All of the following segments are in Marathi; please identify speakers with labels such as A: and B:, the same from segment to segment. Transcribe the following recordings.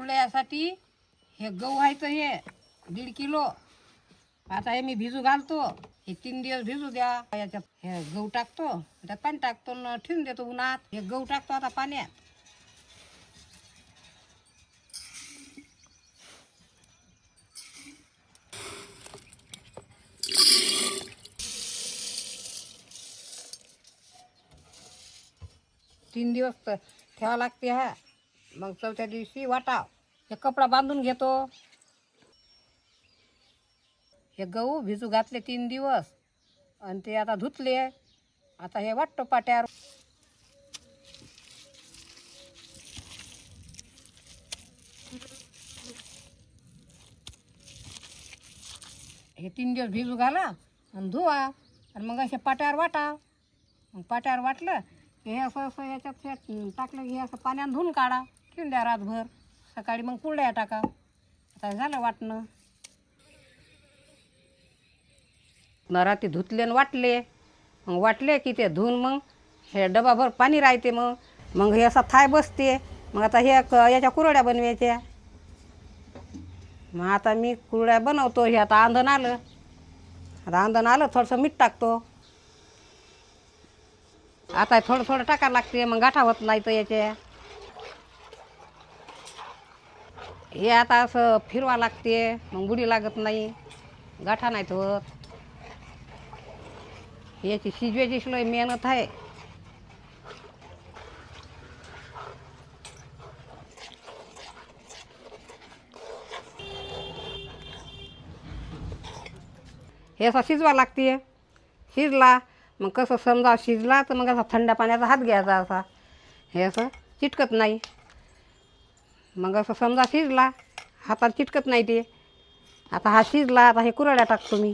A: कुरड्यासाठी हे गहू आहे तर हे 1.5 किलो. आता हे मी भिजू घालतो. हे 3 दिवस भिजू द्या. याच्यात हे गहू टाकतो, त्यात पाणी टाकतो आणि ठेवून देतो उन्हात. हे गहू टाकतो आता पाण्यात. तीन दिवस ठेवा लागते हा. मग चौथ्या दिवशी वाटाव. हे कपडा बांधून घेतो. हे गहू भिजू घातले 3 दिवस आणि ते आता धुतले. आता हे वाटतो पाट्यावर. हे 3 दिवस भिजू घाला आणि धुवा आणि मग असे पाट्यावर वाटा. मग पाट्यावर वाटलं की हे असं याच्यात टाकलं की हे असं पाण्यात धुवून काढा. ठेवून द्या रातभर. सकाळी मग कुरड्या टाका. आता झालं वाटणं. रात्री धुतले आणि वाटले. मग वाटले की ते धुवून मग हे डबाभर पाणी राहते. मग हे असा थाय बसते. मग आता हे याच्या कुरड्या बनवायच्या. मग आता मी कुरड्या बनवतो. हे आता आंधण आलं. आता आंधण आलं थोडंसं मीठ टाकतो. आता थोडं थोडं टाकायला लागते. मग गाठा होत नाही तर याच्या. हे आता असं फिरवा लागते. मग बुडी लागत नाही. गाठा नाहीत होत. याची शिजवायची लय मेहनत आहे. हे असं शिजवा लागते. शिजला मग कसं समजा शिजला तर मग असा थंड पाण्याचा हात घ्यायचा असा. हे असं चिटकत नाही. मग असं समजा शिजला हातात चिटकत नाही ते. आता हा शिजला. आता हे कुरड्या टाकतो मी.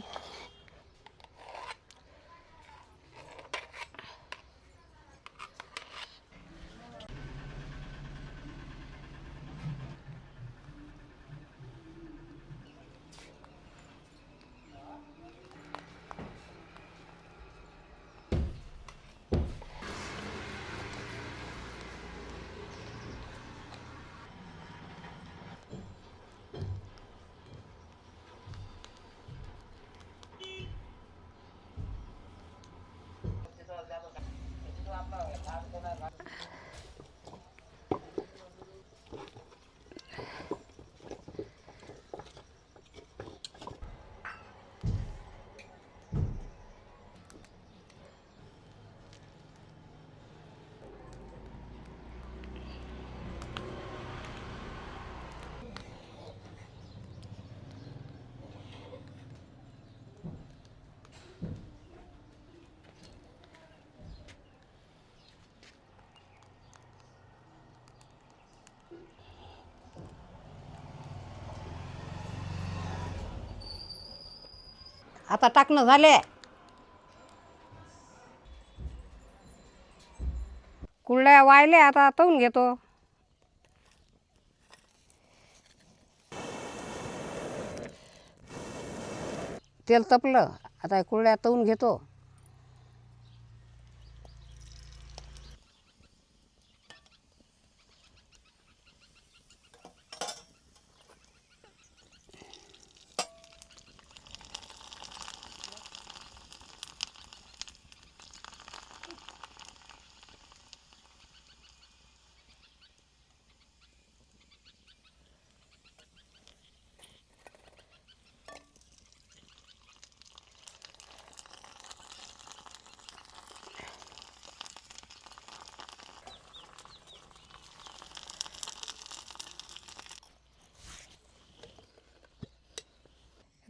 A: आता टाकणं झाले. कुरड्या वाळले. आता तळून घेतो. तेल तपलं. आता कुरड्या तळून घेतो.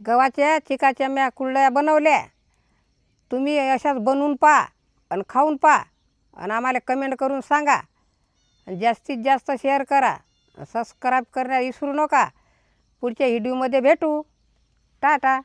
A: गव्हाच्या चिकाच्या म्या कुरड्या बनवल्या. तुम्ही अशाच बनवून पहा आणि खाऊन पहा आणि आम्हाला कमेंट करून सांगा. जास्तीत जास्त शेअर करा. सबस्क्राईब करण्यास विसरू नका. पुढच्या व्हिडिओमध्ये भेटू. टाटा.